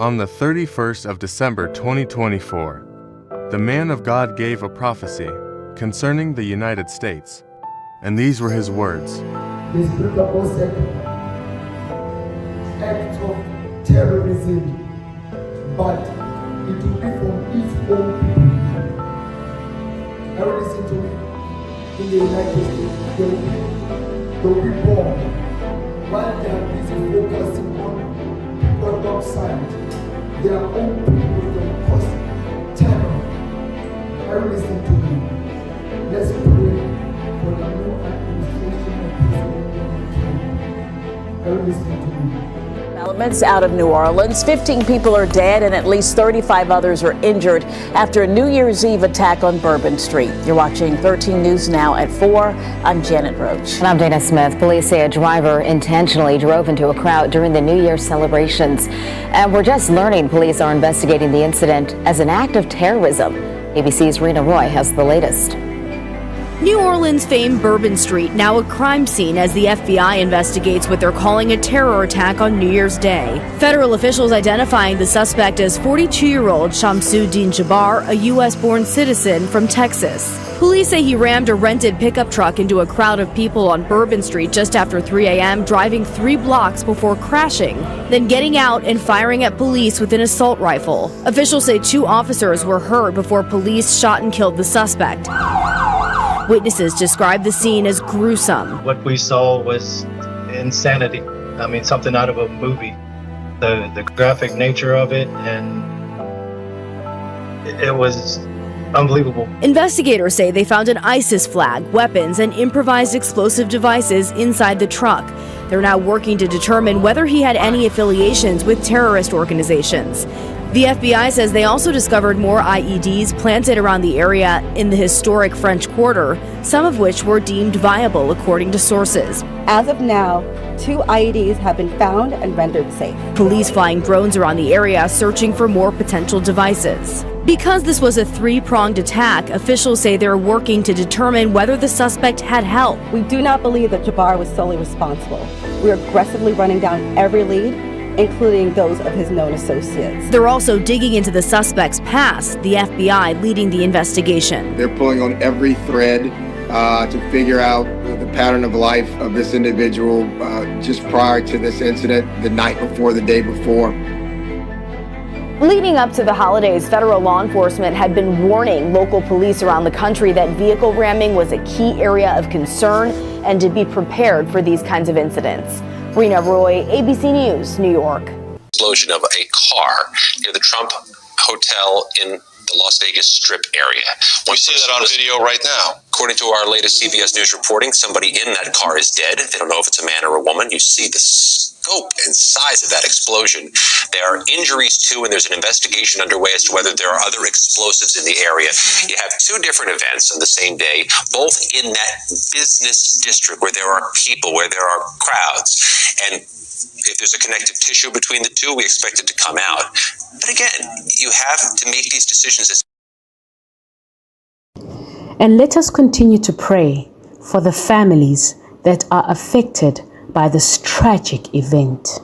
On the 31st of December 2024, the man of God gave a prophecy concerning the United States, and these were his words. This biblical act of terrorism, but it will be from its own people. Now listen to me. In the United States, they will be born while they are busy focusing on people outside. Their own people will cause terror. Now listen to me. Let's pray for the new administration of President Trump. Now listen to me. Developments out of New Orleans. 15 people are dead and at least 35 others are injured after a New Year's Eve attack on Bourbon Street. You're watching 13 News Now at 4. I'm Janet Roach. And I'm Dana Smith. Police say a driver intentionally drove into a crowd during the New Year celebrations. And we're just learning police are investigating the incident as an act of terrorism. ABC's Rena Roy has the latest. New Orleans famed Bourbon Street, now a crime scene as the FBI investigates what they're calling a terror attack on New Year's Day. Federal officials identifying the suspect as 42-year-old Shamsuddin Jabbar, a U.S.-born citizen from Texas. Police say he rammed a rented pickup truck into a crowd of people on Bourbon Street just after 3 a.m., driving 3 blocks before crashing, then getting out and firing at police with an assault rifle. Officials say 2 officers were hurt before police shot and killed the suspect. Witnesses described the scene as gruesome. What we saw was insanity. I mean, something out of a movie. The graphic nature of it, and it was unbelievable. Investigators say they found an ISIS flag, weapons, and improvised explosive devices inside the truck. They're now working to determine whether he had any affiliations with terrorist organizations. The FBI says they also discovered more IEDs planted around the area in the historic French Quarter, some of which were deemed viable according to sources. As of now, 2 IEDs have been found and rendered safe. Police flying drones around the area searching for more potential devices. Because this was a 3-pronged attack, officials say they're working to determine whether the suspect had help. We do not believe that Jabbar was solely responsible. We are aggressively running down every lead, including those of his known associates. They're also digging into the suspect's past, the FBI leading the investigation. They're pulling on every thread to figure out the pattern of life of this individual just prior to this incident, the night before, the day before. Leading up to the holidays, federal law enforcement had been warning local police around the country that vehicle ramming was a key area of concern and to be prepared for these kinds of incidents. Rena Roy, ABC News, New York. Explosion of a car near the Trump Hotel in the Las Vegas Strip area. We see that on video right now. According to our latest CBS News reporting, somebody in that car is dead. They don't know if it's a man or a woman. You see the scope and size of that explosion. There are injuries too, and there's an investigation underway as to whether there are other explosives in the area. You have 2 different events on the same day, both in that business district where there are people, where there are crowds. And if there's a connective tissue between the 2, we expect it to come out. But again, you have to make these decisions. And let us continue to pray for the families that are affected by this tragic event.